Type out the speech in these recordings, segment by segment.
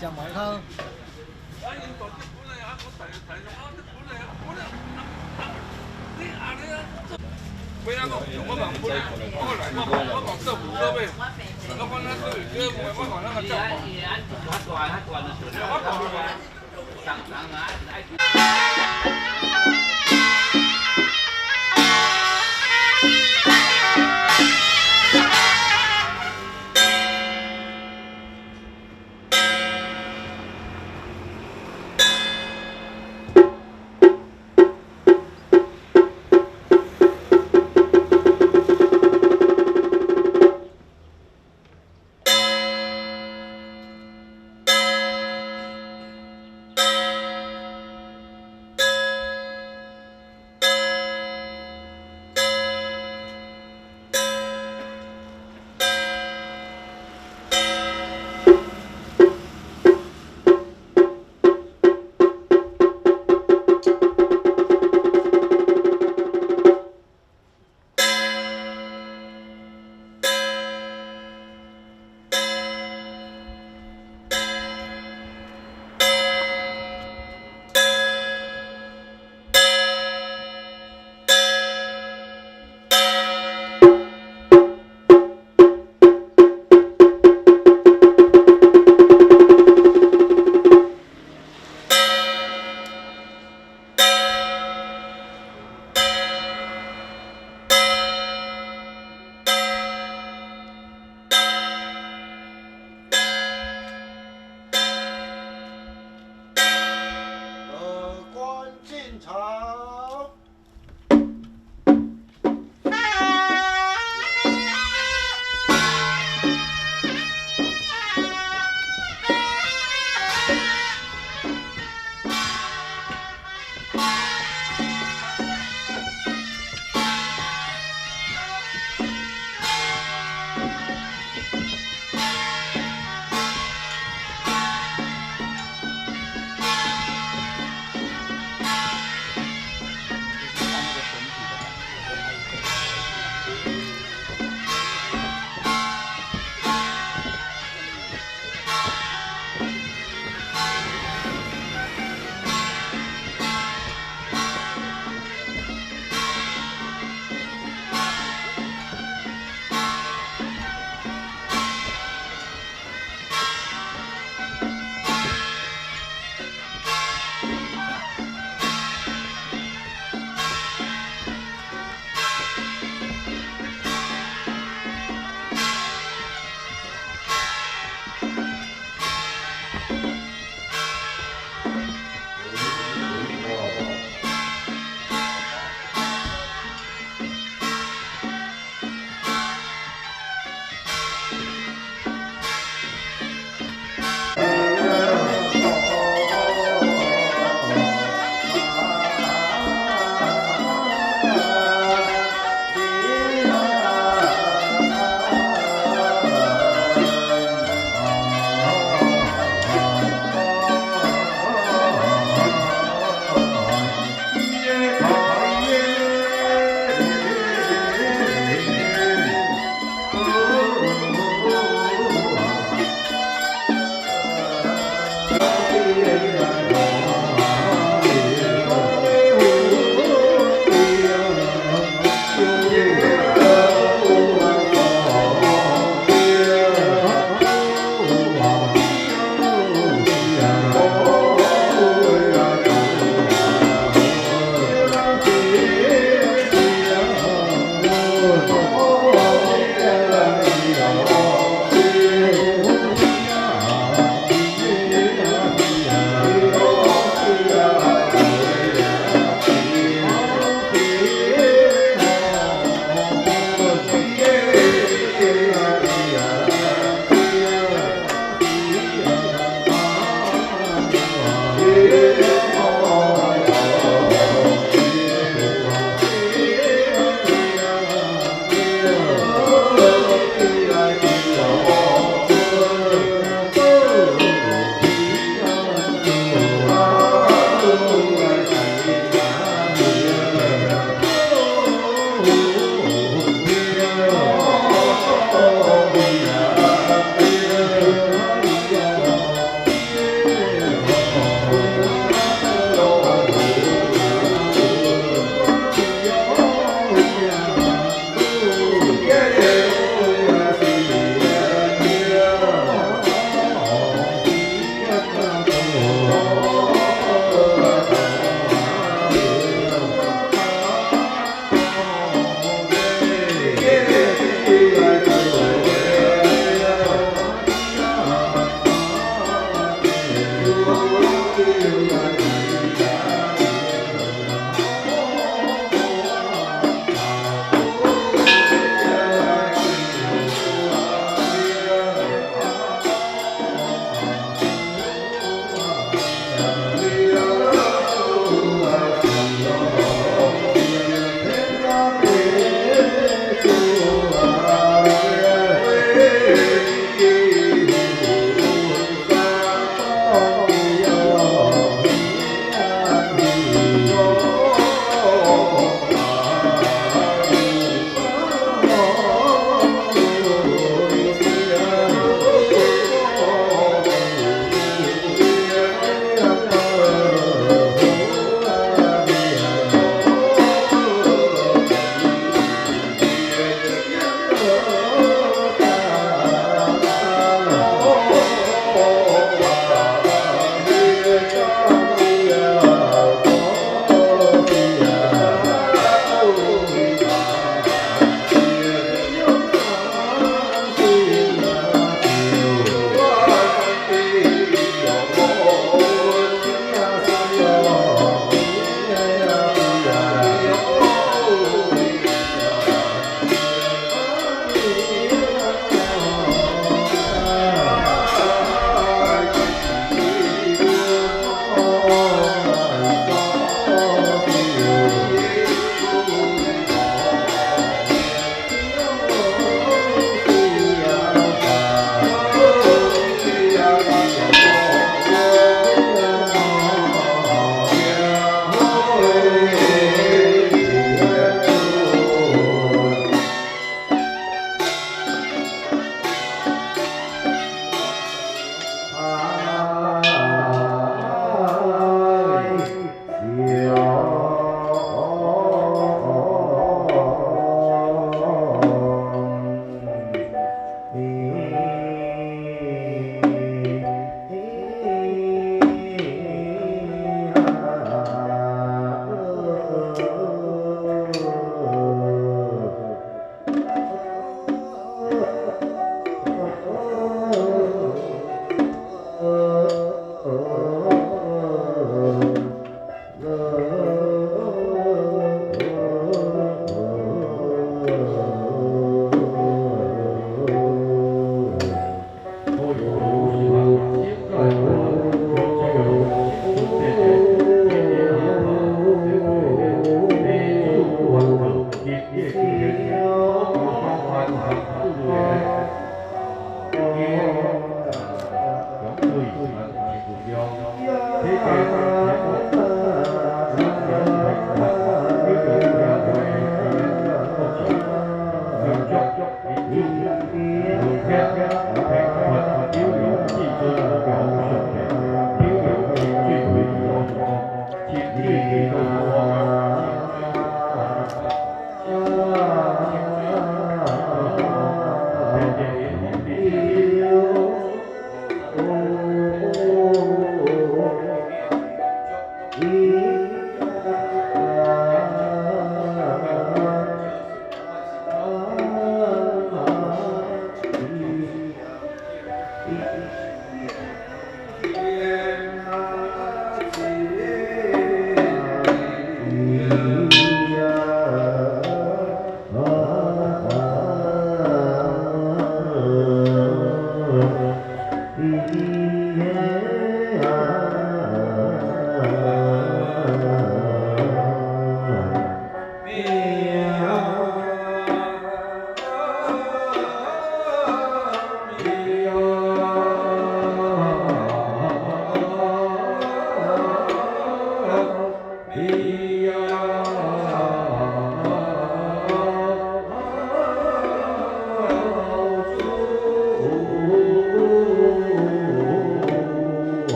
chào mọi thơ. mấy năm rồi, có bằng bốn năm, có lại có còn sâu đủ đâu vậy? Nó còn nó sâu chưa, mà có còn nó còn sâu. Hát còn.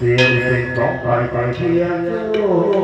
Xiên sinh bóng bài trời thiên yêu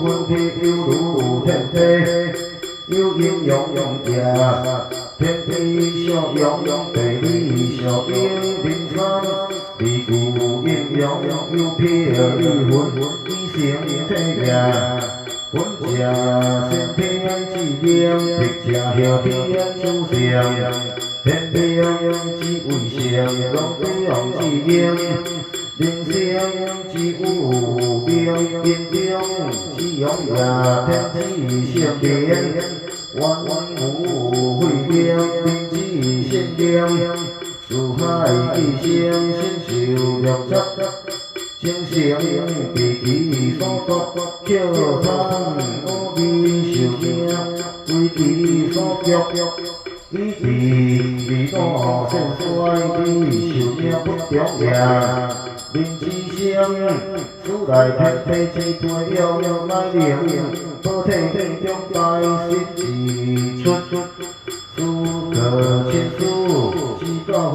quân thi yêu đủ thêm thế 有阴阳阳者，天地相阳，地理相应，人生离故阴阳，有撇离魂，以成体命。本者先天之灵，必者后天主成。天命之为成，龙中之应。人生之有命，阴阳之阳也，天之成灵，万物会灵，人之性灵，四海之生，身受六杂，精神其其所夺，口贪我味受惊，为其所迫。以地道盛衰，以受命不中也。人之生，此来天地之培养，乃灵保体中大势之出。此可亲属之教化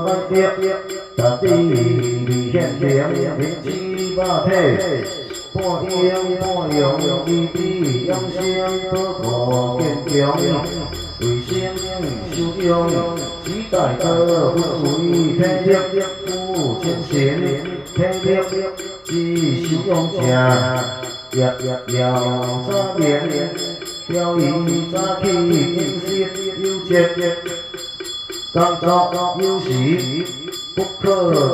乃德，大地现灵，人之肉体。半阴半阳，以地养生，保护健强。为生修养，只待个分为天力，故精神天力之修养者，要早眠，要以早起，饮食有节，工作有时，不可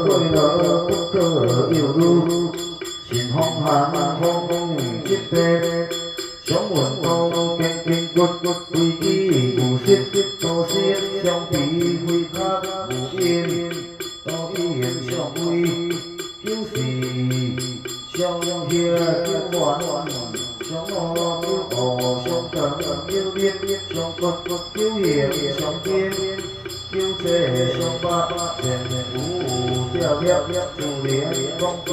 过劳，不可有辱。心风寒，风疾病，常运动，健骨，规矩有失，多失相比非较无因，多因相违，有时相协有患，相恶有恶，相等有劣，相不有嫌，相见有这相八，天有条列，自然光强，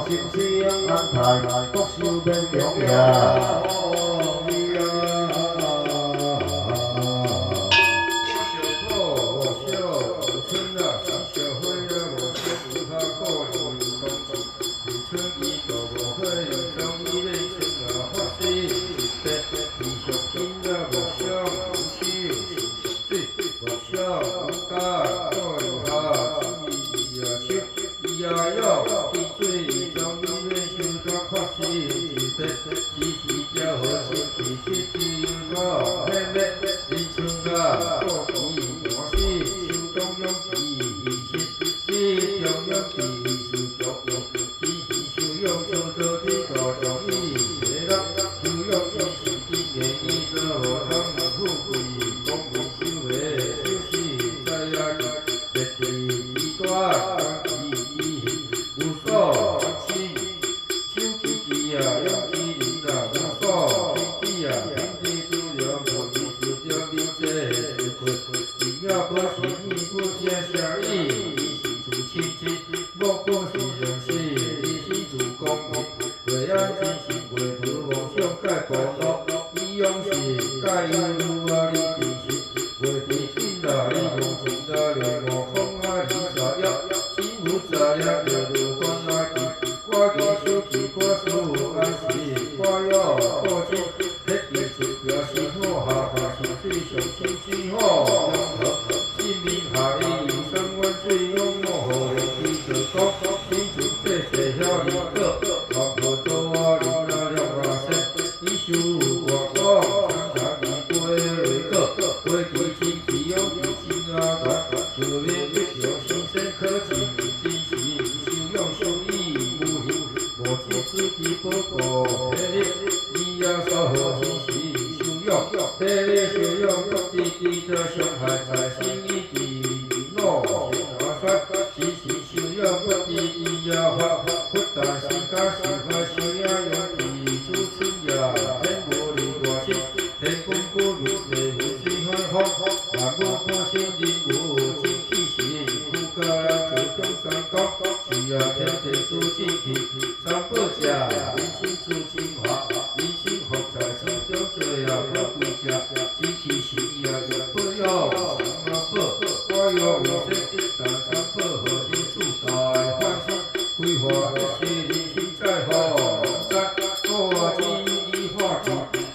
心生安泰，国修变强呀。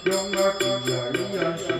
用啊，只呀，依然是。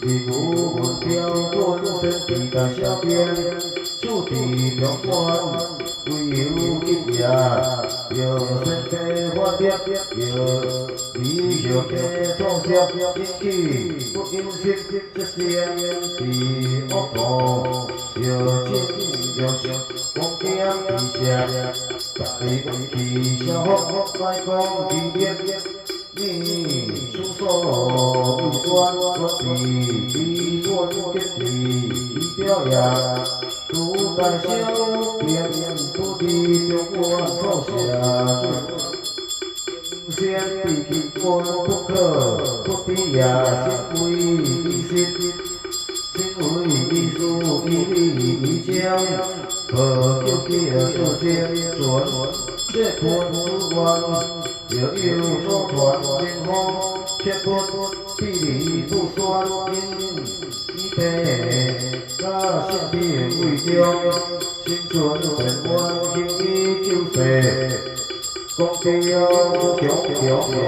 离舞文标本身体在小边，处地中关，唯有今夜，要身体发热，要理想的创伤，引起不应心这声的恶徒，要尽要想光景奇邪，大气消福来讲地点。你诉说不断，我的离婚天地表扬，独在小边不敌中国放下。先比quân不可不敌呀，心为一心，心为一书一力一将，何叫叫做先转，这团主观。又有所传天空，却不地理不酸因一地，假性变为中，心存平稳，轻易就势，讲叫强呀。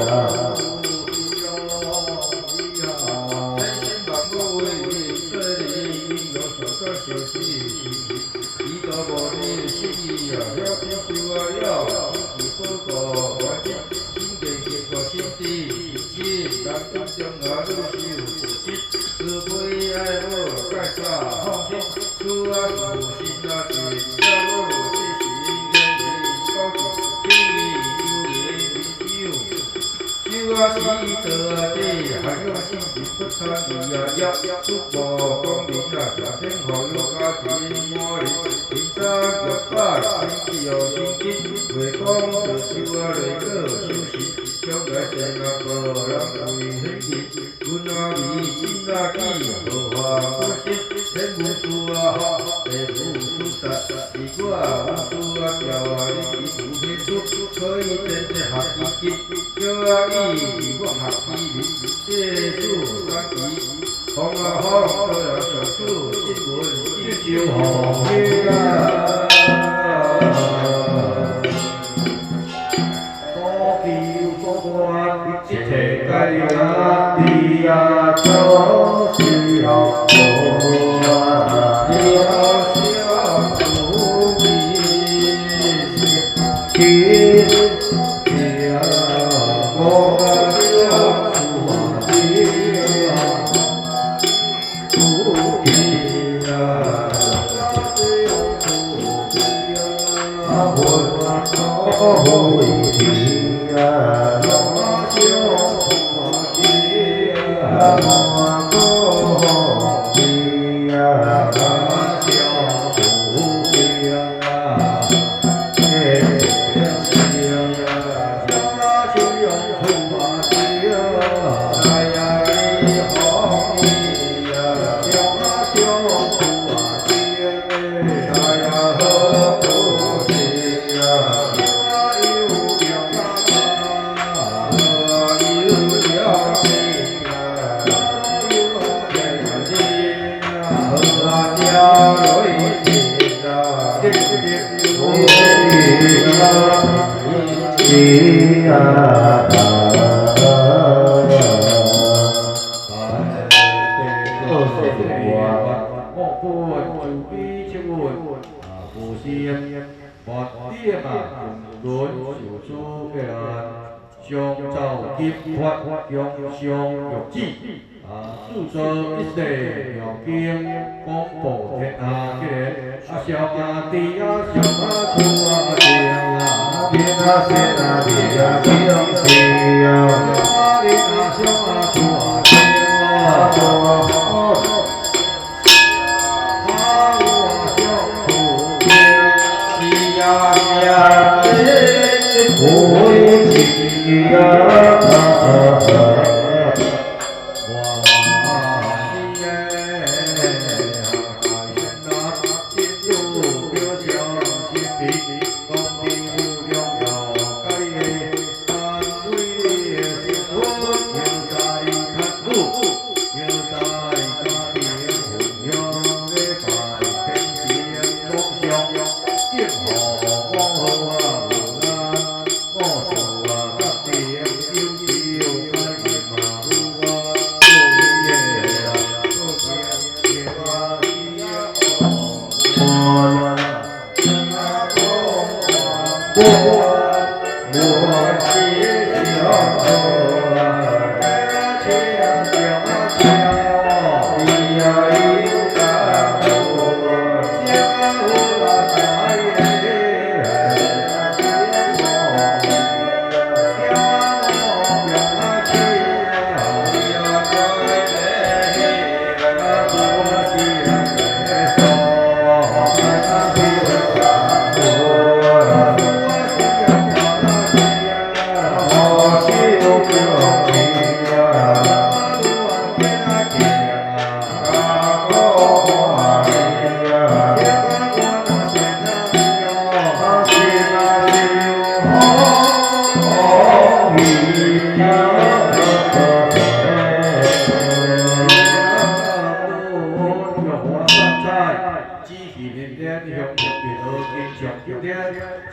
赛，只是明天向目标坚强今天，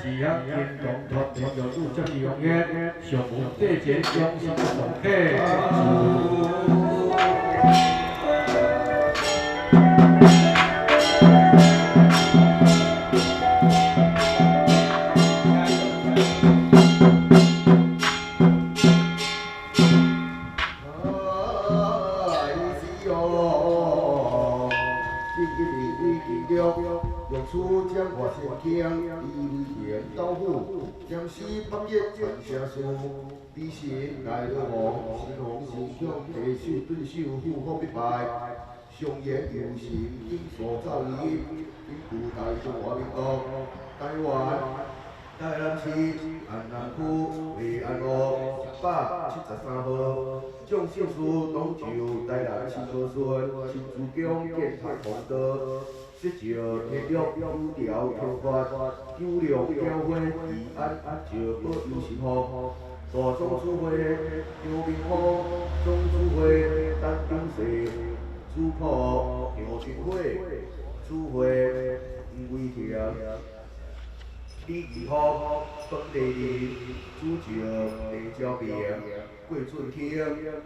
只向天同托天有主将永远，上无地前永生同体。出将我先强，以为刀斧，将西北叶传下书，比心来了王，是红是向地手对手，富好必败，上言有心，应所造诣，应古代中华民国，台湾。台南市安南区惠安路173号，蒋姓书东就台南市高顺，新竹江建台公道，设照铁路有条条法，有量交会宜安照保佑幸福。大总主会刘明峰，总主会陈中世，主仆刘俊辉，主会吴伟霆。李义峰、本地人，主席李昭明、郭俊卿、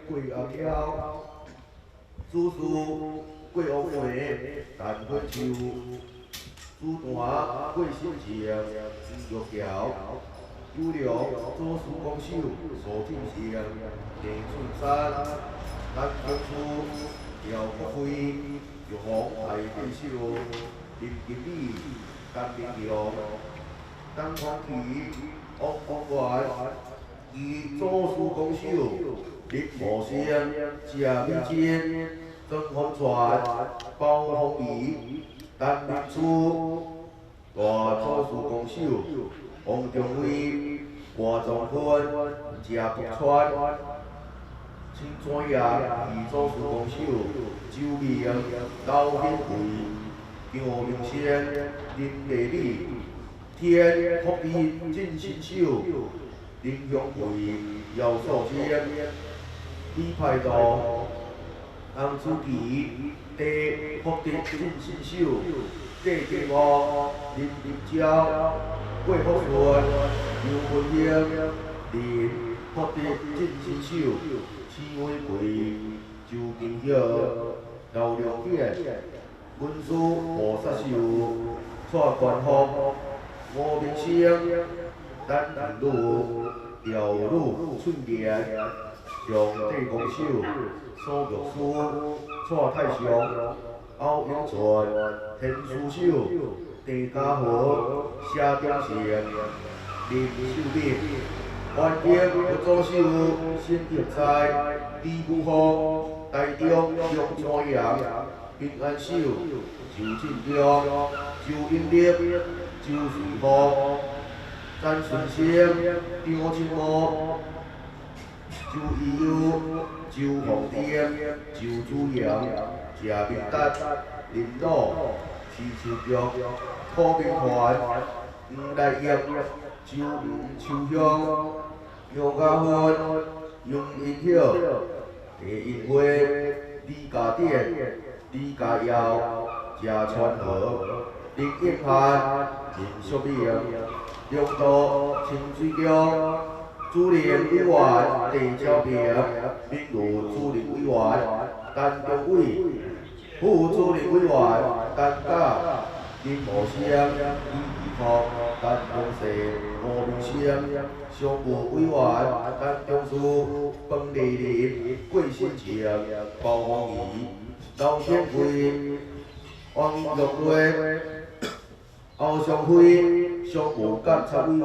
郭阿飘，主事郭王梅、陈坤秋，主坛郭新强、吴玉桥，有良左司公手苏进成、郑顺山，南公处廖国辉、玉皇大秘书林经理、陈明阳。东方旗、王光元，以左司公手林茂生、谢美珍、曾洪全、包宏仪、陈明珠，大左司公手王中辉、郭仲坤、谢福川，青转阳以左司公手周明、刘显贵、张明生、林丽丽。天福地进新手，林永贵、姚素贞、李派道、洪书记、地福地进新手，郑建华、林立昭、郭福顺、刘文英、林福地进新手，徐伟贵、周金晓、刘良显、文书菩萨手、蔡冠峰。吴明生、陈文路、廖鲁、春莲、上帝公手、苏玉书、蔡泰祥、欧永全、天书手、郑家豪、谢忠成、林秀敏、环境副组手沈德才、李武峰、台中杨川阳、平安手、周进忠、周英立。周顺峰、詹顺生、张清茂、周义友、周宏丁、周子阳、谢明达、林老、徐秋玉、柯明环、黄来业、周秋香、杨家芬、杨英晓、谢英辉、李家典、李家耀、谢川和、林应涵。林淑明、龙都清水江主任委员郑昭平、民路主任委员陈中伟、副主任委员陈甲、林茂生、李义福、陈中世、吴明生、常务委员陈中书、本地人郭新强、包宏仪、刘显贵、王玉瑞。欧尚辉、常务监察委员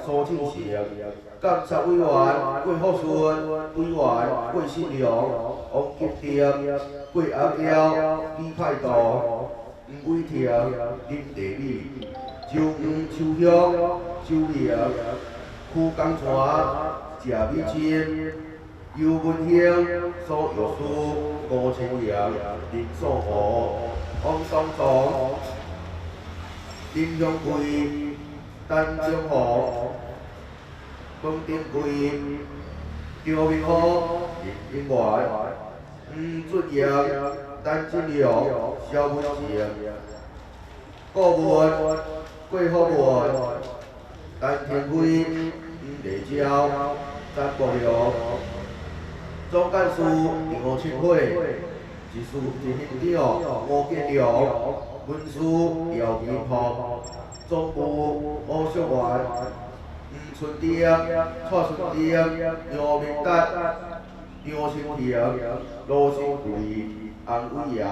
苏庆成、监察委员郭福顺、委员郭新良、王金定、郭阿彪、李派道、吴伟霆、林地美、周秋香、周明、区公传、谢美珍、尤文兴、苏玉书、吴清阳、林素华、王东堂。林永贵、陈正豪、冯定贵、赵明芳、林英元、黄俊阳、陈金龙、萧文成，顾问桂福文、陈天辉、吴丽娇、张国良，总干事杨清惠，技术执行长吴建良，文书姚明鹏，总部吴秀元、吴春丁、蔡春丁、杨明达、杨新平、罗新贵、洪伟尧，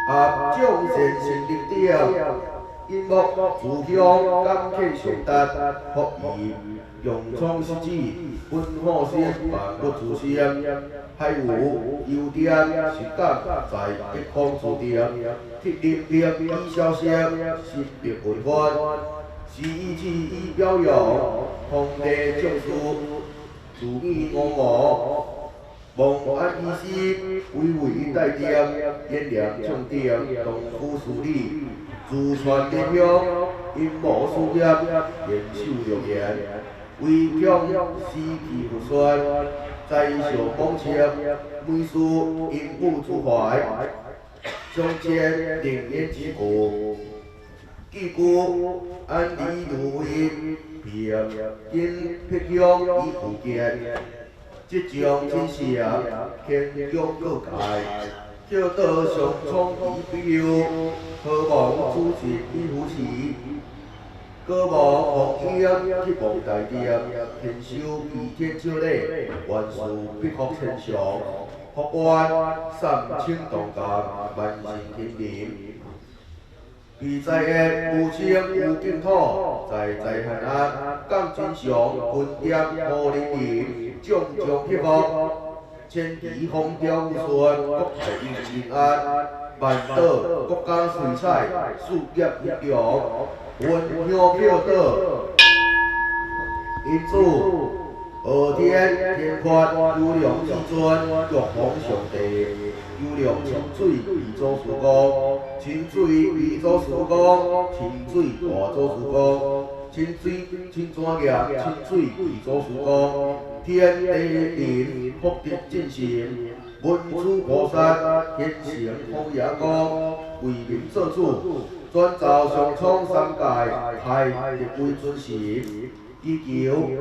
合掌善成立长，因幕自乡感客上达，福义用创实际，本好心万不自声，还有优点实感在一方注定，铁力兵以消息，实力文化，是意志以表扬，皇帝将士自意我我。望安医师，巍巍带点，炎凉唱点，东府事理，自传联乡，因无事业，严守诺言，为强死气不衰，在上广车，每事因故自怀，相见定言之故，记故安理如为，平因辟乡以福建。即种真实啊，天降各界，叫道上苍以庇佑，何望主持以扶持，歌望红英去望大地，天修披天照礼，万事必福千祥，福愿三清同感，万事天明。而在的有清有净土，在在汉安，讲真相，分点好人民，种种幸福，千里风调雨顺，国泰平安，万岛国家水彩，事业一良，云香飘岛，因此昊天天发，有量至尊，玉皇上帝。有量清水为祖师公，清水为祖师公，清水大祖师公，清水清怎样？清水为祖师公，天地人福德正行，文殊菩萨天成好阳光，为民做主，转造上苍三界，海力为尊神。祈求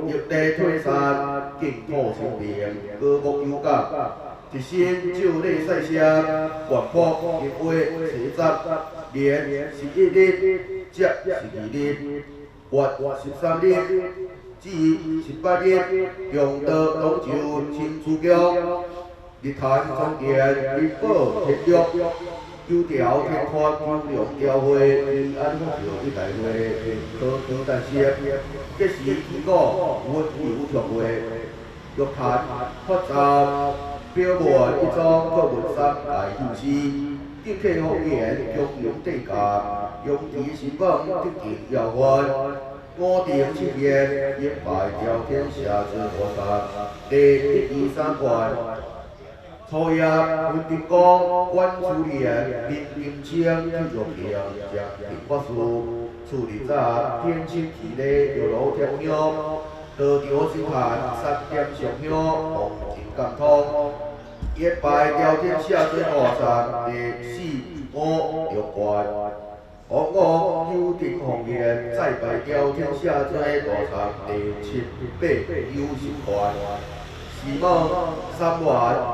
玉帝退散，净土清明，歌舞有感。一心照礼赛声，万福因话齐集，年11日，节12日，月13日，至18日，用道龙舟亲自宫，日坛庄严，日报天禄，九条天发九龙调会，平安福寿一大会，科科诞生，吉时起果，温柔调会，玉坛发造。表文一桩各文三大故事，敬客方言中庸对价，用其新本得尽要还。我定七言，一拜调天下之和尚，第123关。初夜分定光，观主莲，林金清去玉屏，将平法师。处理早，天清气热，又如天香。道场心寒，3点上香，红尽感通。一拜调天下最和尚，第4、5、6关。洪我有定红颜，再拜调天下最大禅，第7、8、9、10关。时末3元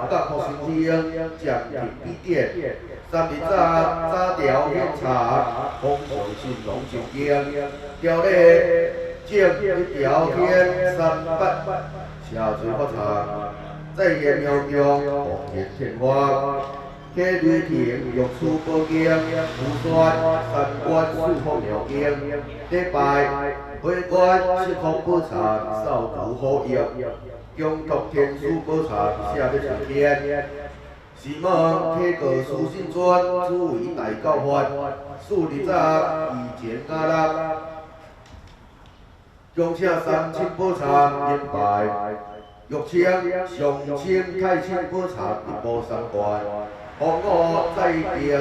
各福升天，将入比典。3日早调献茶，风上新龙上京。调礼正一条天300，下最发财。再言妙妙，红颜天花。客旅亭玉树宝经，富山三观四方妙经。礼拜会馆七福宝禅，扫除好业。恭读天书宝禅，写要上天。时末客过书信尊，主为大教法。4日早以前加纳。恭请三清宝禅礼拜。玉清、上清、太清宝禅一步3关，洪我再定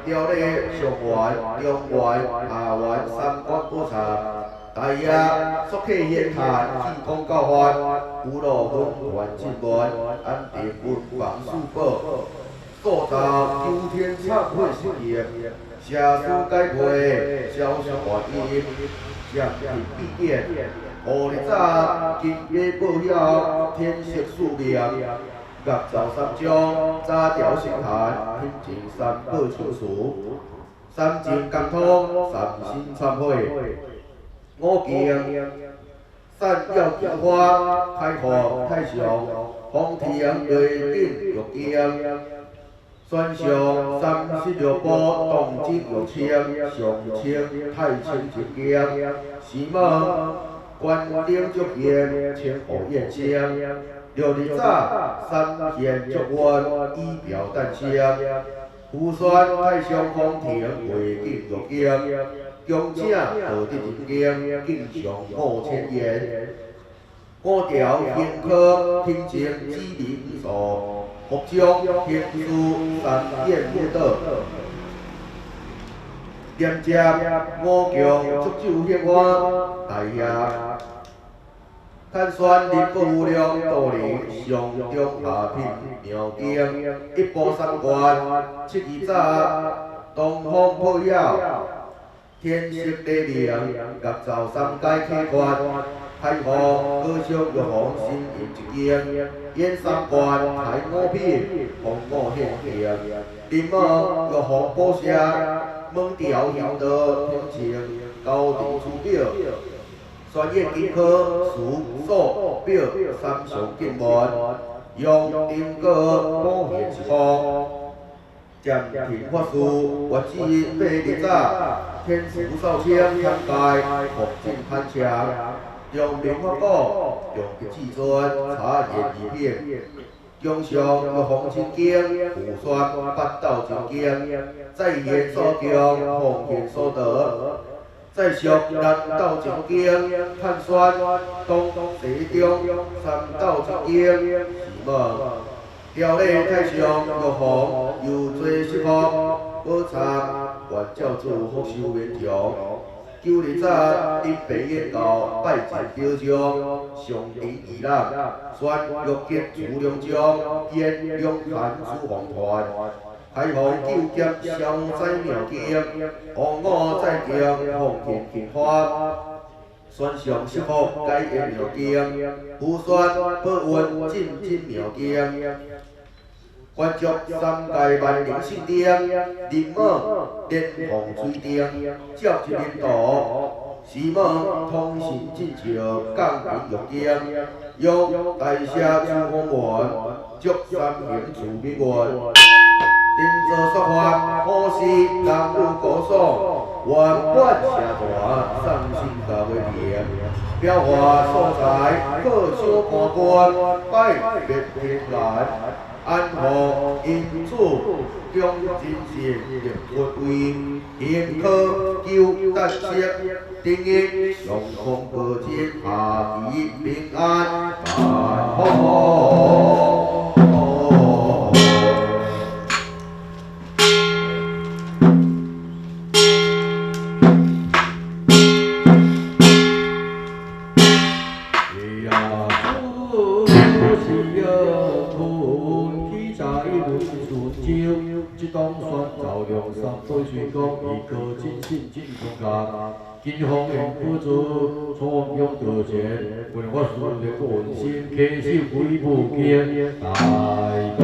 调礼上元、中元、下元3关宝禅，大爷速客言谈，气功教法，古老文原进文，安定文房书报，塑造秋天忏悔事业，社书改配，消息换音，将近必见。五日早，金鸡报晓，天色肃明，月照三江，早朝食坛，品尽三宝秋树，三净共通，三心忏悔。五境散药菊花，太和太上，风天瑞景玉经。选上36部动静玉清，上清太清真经。时望关顶足见，千户宴声。6日早，三县祝愿，以表诞生。扶选太上风庭，会景玉经。恭请道德人间，敬上5000元。5条行科，品质指理无数，福将行书三宴列岛。连接5强祝酒献花，大爷。探选林宝无量道理，上中下品妙经，一步三关，7日早，东方报晓。天色地明，月照三界客观，太和歌唱玉皇心印一经，演三观台5品，红五献行，林某玉皇保舍，门调行道天晴，高地珠表，专业金科数数表三上经文，用因果保现一方。暂停法事，月子8日早，天时扫清天界，福尽攀墙。用明法宝，用吉至尊，茶叶二品。用上玉皇真经，附选8道真经，再现所供，奉献所得。再续南道真经，探选东西中3道真经，是望。条例太上玉皇，又做失福，保参愿照主福寿绵长。9日早，因病宴到，拜祭表彰，上庭仪览，选玉吉朱良将，演龙潭朱皇团，太皇九劫消灾妙经，黄五再经奉献金花。选上适合改演妙经，附选保运进妙经。观祝3界万灵圣灯，林某莲凤水灯，照一年度。时某通行进朝，降平玉经，用大社诸方圆，祝3行慈美愿。定做说法，好事人有高爽，原本社大，送心家为平。表化所在，各小看官，拜别天来。安和因主中真心立佛位，行可求得色，定义上空保持下地平安，安好。一当选照亮三宝水光，以可真心真空间。金方应辅助，创用道前，文化事业本心，起手几不惊，大哥。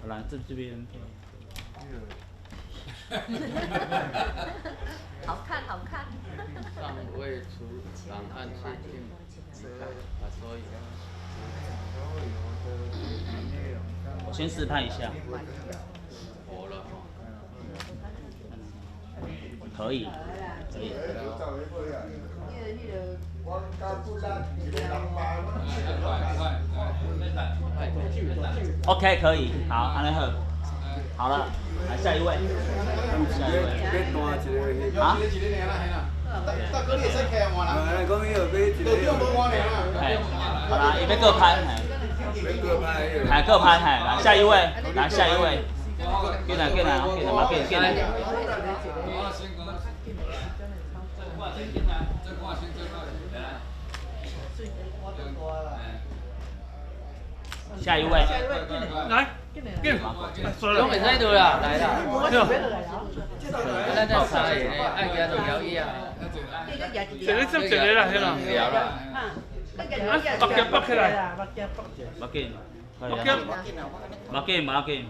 好啦，这边。好看，好看。尚未出档案确定，把所有我先试探一下。活了。可以，可以。OK， 可以，好，安尼好，好了，来下一位，下一位。啊？大哥，你使客换啦？讲伊有买一个，无换尔啦。哎，好啦，也别各拍，哎，各拍，哎，来下一位，来下一位，进来，进来，进来，马进来。下一位，来，进，拢会使倒啦，来啦。咱在啥个？爱加两条椅啊。这个接一个啦，迄啦。聊啦。绑起来。马进，马进，马进。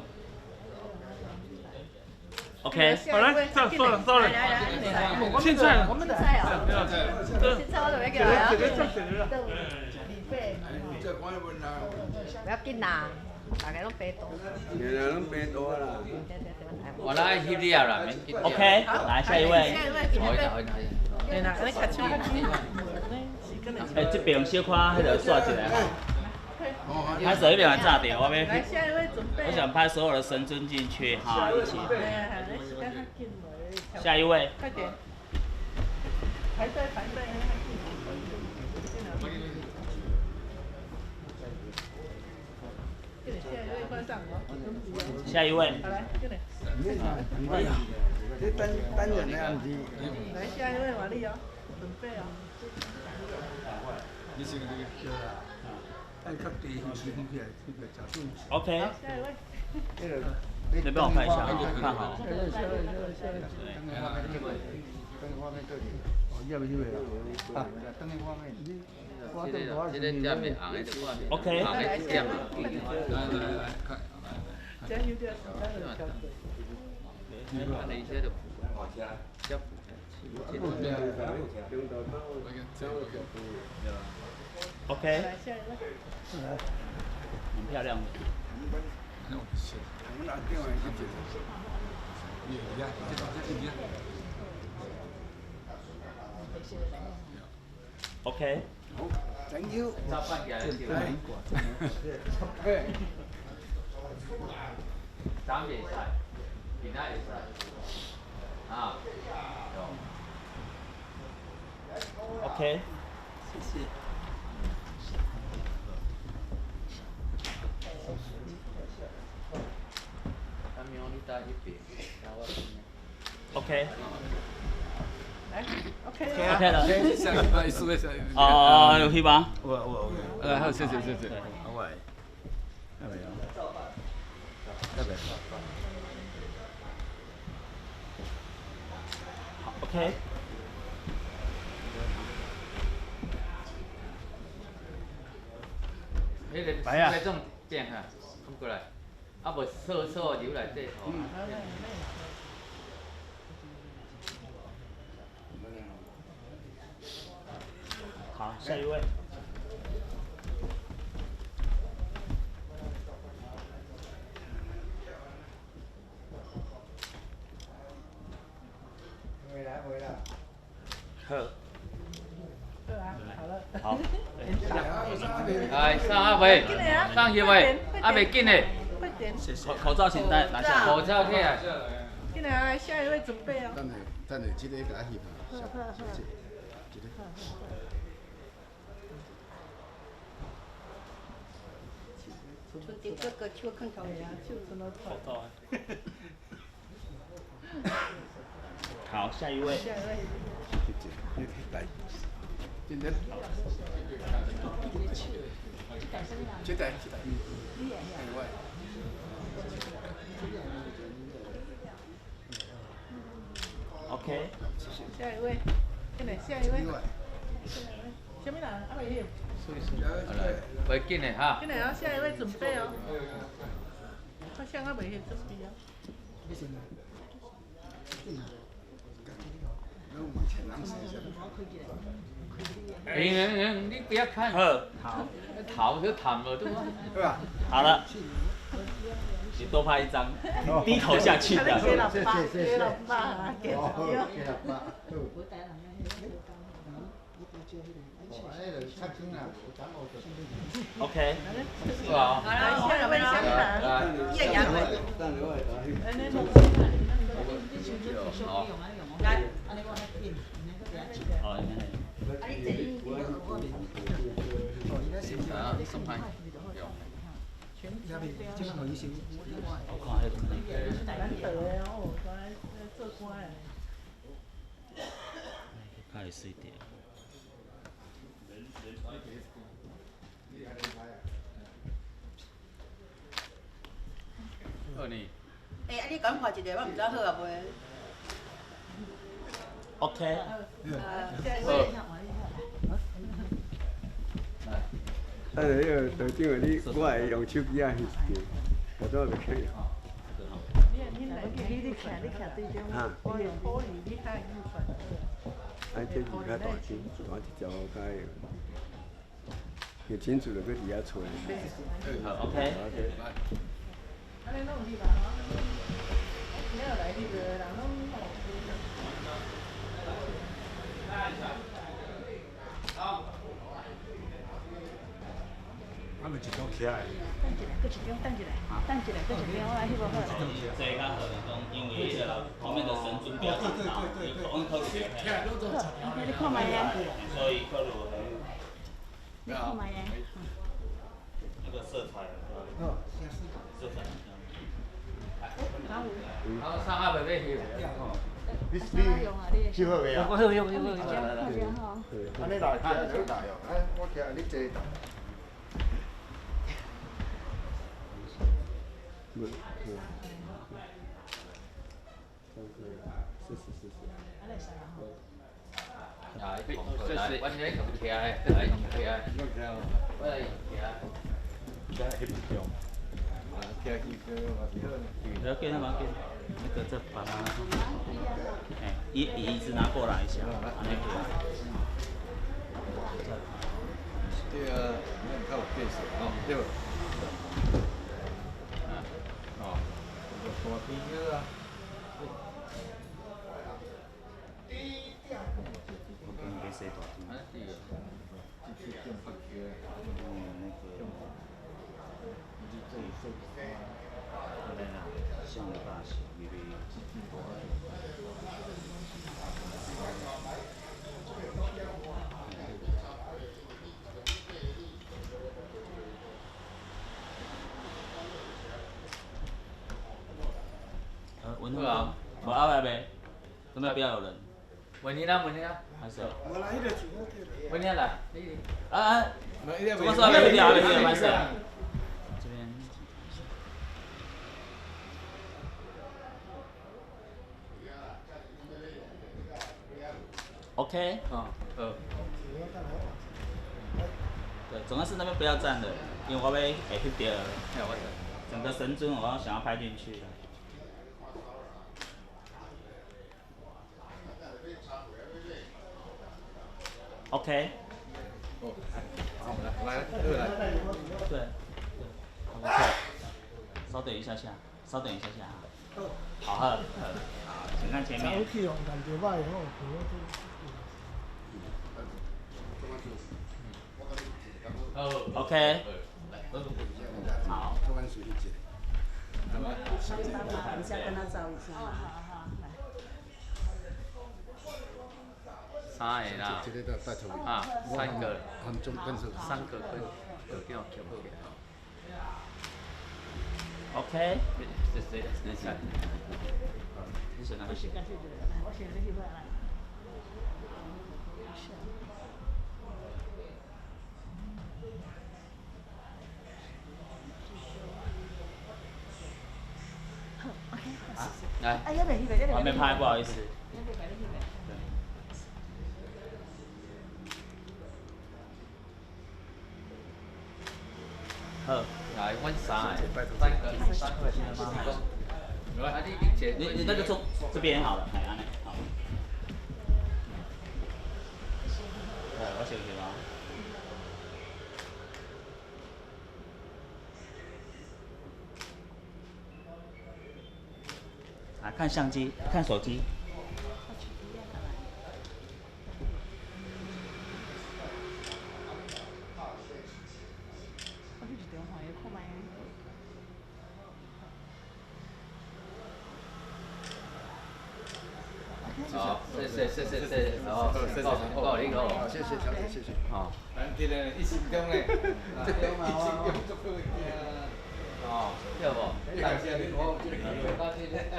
OK， 好来，算了，凊彩，我们的菜哦，凊彩我就要过来啊。不要紧啦，大家拢白多。我来翕你啊啦，免紧张。OK， 来下一位。好一好一。对啦，你卡手。哎，这边小看迄个刷起来。拍手一边来炸掉，我要。来，下一位准备。我想拍所有的神尊进去，哈，一起。下一位。快点。排队。下一位。好来，进来。哎呀，这单人的样子。来，下一位瓦力哦，准备哦。你是那个。爱较低，起来，吃 OK。下一位。你帮我看一下，看好。OK。OK。很漂亮。OK。好 ，Thank you。咱袂使，其他会使。啊。OK。谢谢。OK。来 ，OK。OK 了。下礼拜输的下。哦，有去吗？我。好，谢谢。好喂。还没有。好 ，OK。来啊！种变哈，come过来。啊，无扫留内底吼。好，下一位。回来。好。好了。好。来，上阿伟，上一位，阿伟进来。快点。口罩请拿下。口罩起来。进来，下一位准备哦。等下，这个给他翕下。这个手看头呀，手怎么口罩。好，下一位。下一位。来，今天。这台。OK。下一位，进来，下一位。什么人？阿伟。袂紧的哈。现在要下一位准备哦。他现在没准备啊。你不要看。好，逃就躺了，对吧？对吧？好了，你多拍一张，低头下去的。给老爸，给老爸，给老爸。OK。是吧？好了，下一位香港叶阳伟。来，哦，送牌。我看还难得的哦，做官的。较会水点。好呢。哎，你赶快一个，我唔知好啊袂。OK。下一位。台长啊，我会用手机啊翕照，我都袂看。你徛对中，我用可以，你看预算。这字较大声，大一条该。有清楚就搁伫遐吹。好 OK。安尼拢有去吧？你要来迄个人拢。我们一组起来。等一下，我来翕个好。这较好讲，因为这后面的神尊标志到，我们考虑。你看卖呀？所以考虑你看卖呀？那个色彩，色彩。好，上下袂袂翕。你翕好未啊？我翕。安尼来，你来哦，我徛你坐。来，我先用起来，来用起来，我来用起来。不要给他们给，那个再把它，哎，椅子拿过来一下，那个。对啊，那较有变色哦，对吧？大啤酒啊。我给你谁大啤？像的大小，因为。文通啊，无后来没？准备不要有人。文你呢？还是？文你来，啊！怎么说还没掉？没事。这边。OK。对，总干事那边不要站的，因为我要翕到整个神尊，我想要拍进去的。OK。来，对。稍等一下下。好，请看前面。OK。好。一下跟他照一下。好，来。三个啦，啊，三个，三个跟叫叫不起来。OK。你选。你选哪个？我选这个来。来。哎，要不要？我还没拍，不好意思。好，来，阮三个，三个，啊，你那个从这边好了，哎，安尼好。我小心哦。啊，看相机，看手机。好，谢，好，够你个，谢谢小姐，谢谢。好，咱这个一心中嘞，一心中足够的。哦，要不？感谢你，我这个机会。好，谢谢。按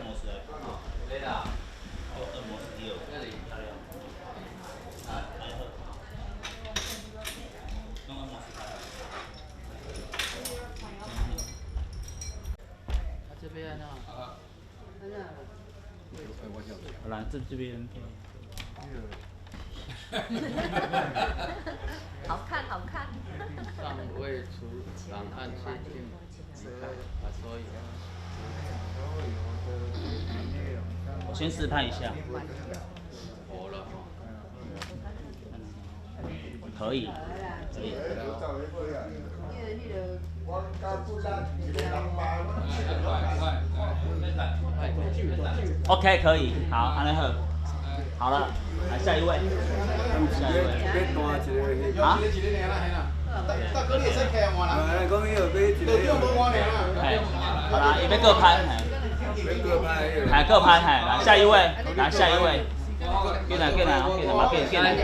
摩师。好，对啦。按摩师也有。这里。啊，用按摩师开。这边呢？来这边。好看，好看。尚未出档案确定，啊，所以。我先试拍一下。活了。可以。可以。OK， 可以，好，安尼好，好了，来下一位，下一位，啊？大哥，你也使开换啦？讲伊要买一个，哎，好啦，一边各拍，哎，各拍，哎，来下一位，来下一位，进来，马进来。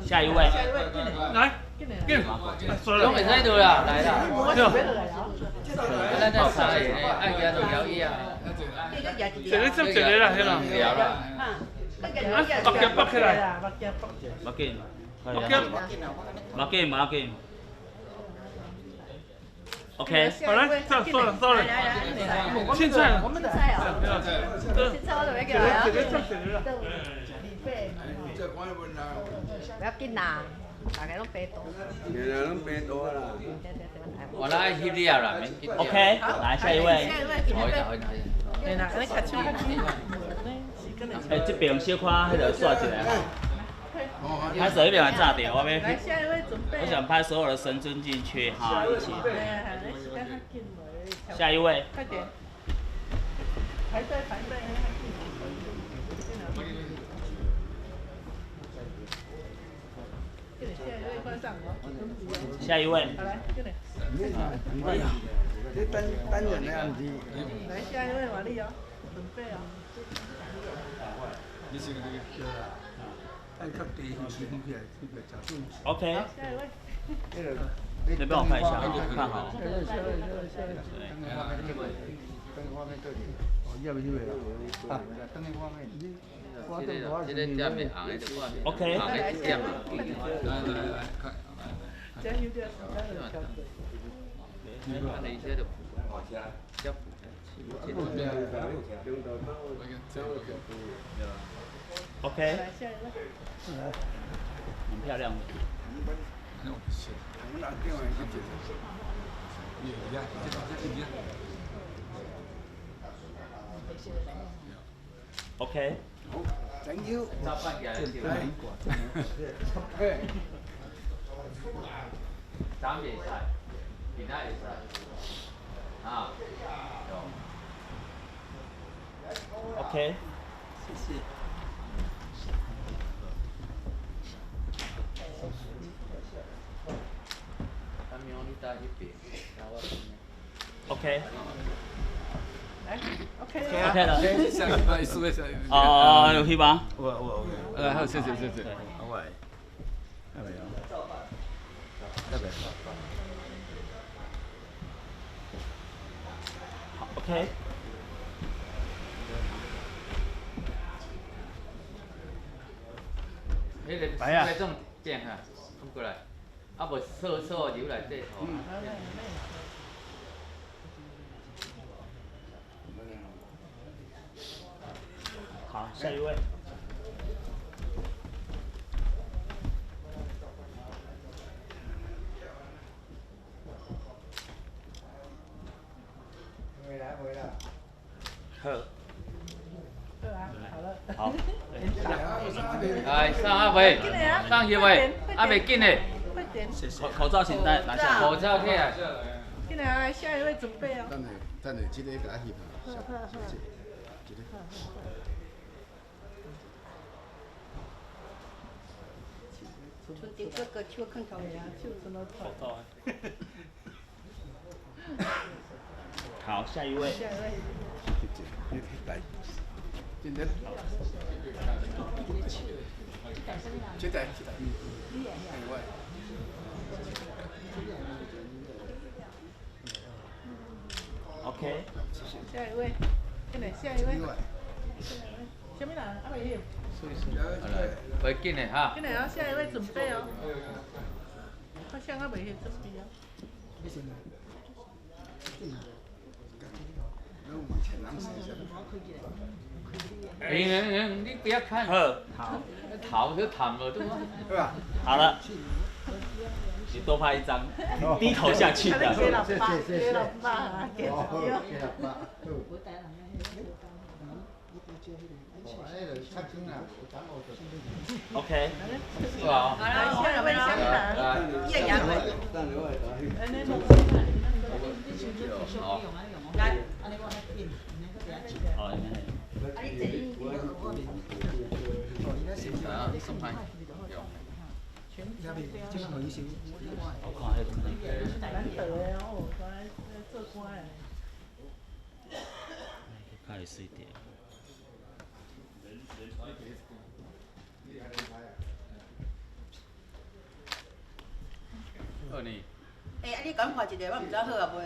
下一位，来，进，拢会使倒啦，来啦。咱这三个呢，爱行就摇伊啊。一个接一个啦，迄啦。摇啦。北起来。马进，马进。OK， 好来，走了。现在，我们的菜哦。现在我就要过来啊。不要紧啦，大家拢白多。拢白多啦。我来翕你啊啦，免紧。OK，来下一位。好，对啦，安尼卡手较紧。哎，这边小看迄个刷起来。拍手一边来炸掉，我要。来，下一位准备。我想拍所有的神尊进去哈，一起。下一位。快点。排队。下一位。好来，进来。哎呀，这单人的案子。来，下一位瓦力哦，准备哦。你是个这个。按较低起来，吃顺。OK。下一位。你帮我看一下，看好。OK。加油点，OK。来，下一位。很漂亮的。OK。Thank you。咱袂使，其他会使。啊，OK。谢谢。OK。来 ，OK。OK 了。有翕吗？我。好，谢谢。我。好 ，OK。那种点啊，come过来，啊无扫入内底吼。下一位。回来。好。对啊，好了。好。来上阿伟，上一位，阿伟进来。快点。谢谢。口罩请戴拿下。口罩起来。进来，下一位准备哦。等下，这个给他翕下。春天哥哥手放头呀，手怎么口罩。好，下一位。下一位。来，今天。这台。OK。下一位，进来，下一位。什么人？阿伟翕。快进来哈。进来啊，下一位准备哦。好像阿伟翕准备哦。你不要看。好。头就躺了，对吧？对吧？好了。你多拍一张，低头下去的。给老爸，给老爸，给老爸。OK。是吧？来，下一位香港，叶阳。好。来。好，送牌。难得的哦，做官的。开始一点。好呢。哎，你赶快一个，我唔知好啊袂。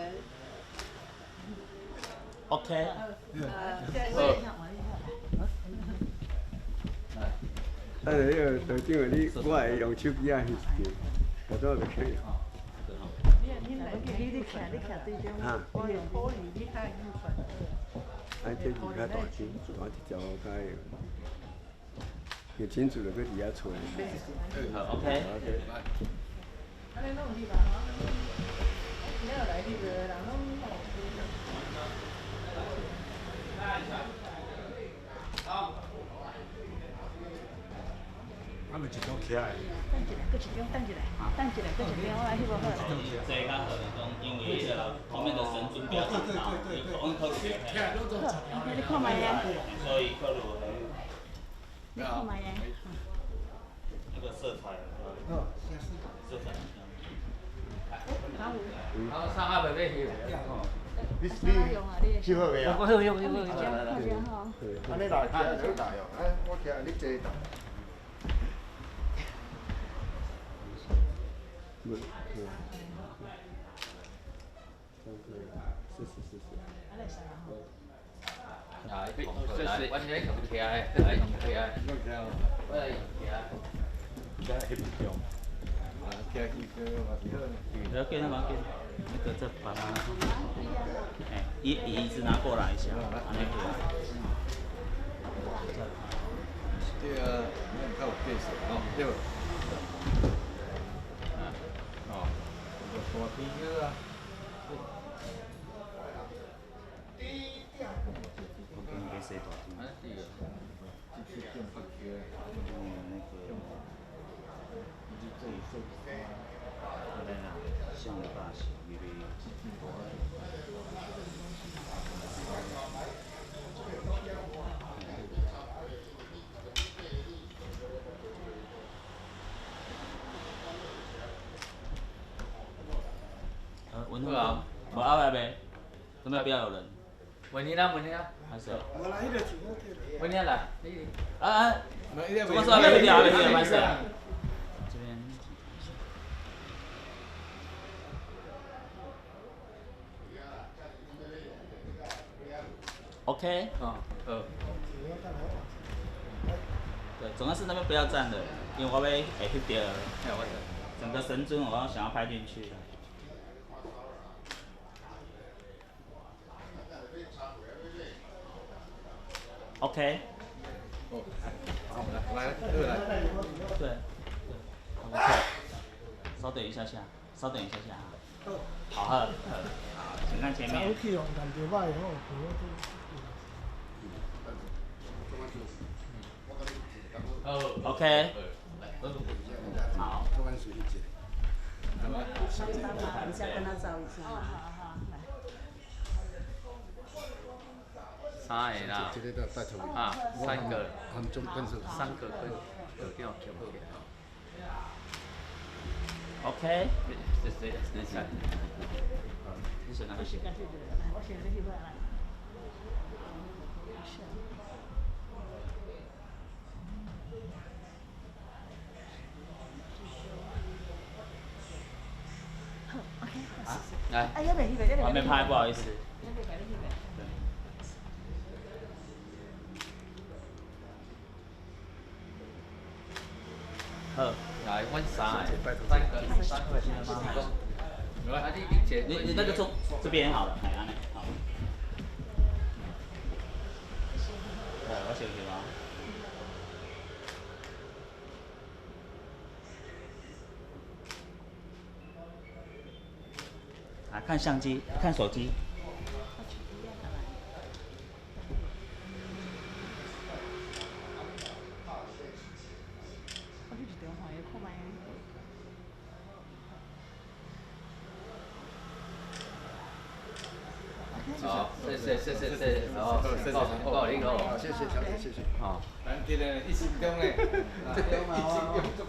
OK。下一位。那个头顶我会用手机啊翕照，我都袂可以。你徛对中，我用可以，你看有传。这字较大声，我一条解。有清楚就去底下吹。好 ，OK。安尼拢有翕吧吼？今仔来翕的人拢冇。我们一张起来。等一下，搁一张，我来翕无好。这较好，因为后面的神尊比较大，你考虑。你看卖呀？所以考虑。你看卖呀？那个色彩。色彩。好，上阿伟翕。你翕好未啊？我翕。安尼来，徛就来哦。我徛你坐。来，我这同徛的，来同徛的，我来同徛。而家翕照。徛起个嘛是好。不要紧，不要紧，那个这把它，哎，椅子拿过来一下，安尼可以。对啊，你较有见识哦，对不？哦，大啤酒啊。我给你给谁打进？像的大小，因为。文涛啊，我阿伯呗，准备不要有人。文妮啦，还是。文妮来，怎么说没有掉？没有，没事。这边。OK。对，总干事那边不要站了，因为我要会翕到。整个神尊我想要拍进去。OK。哦，好，来，二来。对，不错。稍等一下下，稍等一下下。好，好，请看前面。OK。好。一下跟他照一下。三个啦，啊，三个，三个跟得掉全部。OK。你选哪个？我选这几个来。来，还没拍，不好意思。好，来，阮三个，你那个从这边好了，哎，安尼好。对，我休息吗？啊，看相机，看手机。好，谢，好，不好意思哦，谢谢小姐，谢谢。好，咱今日一心中嘞，一心中。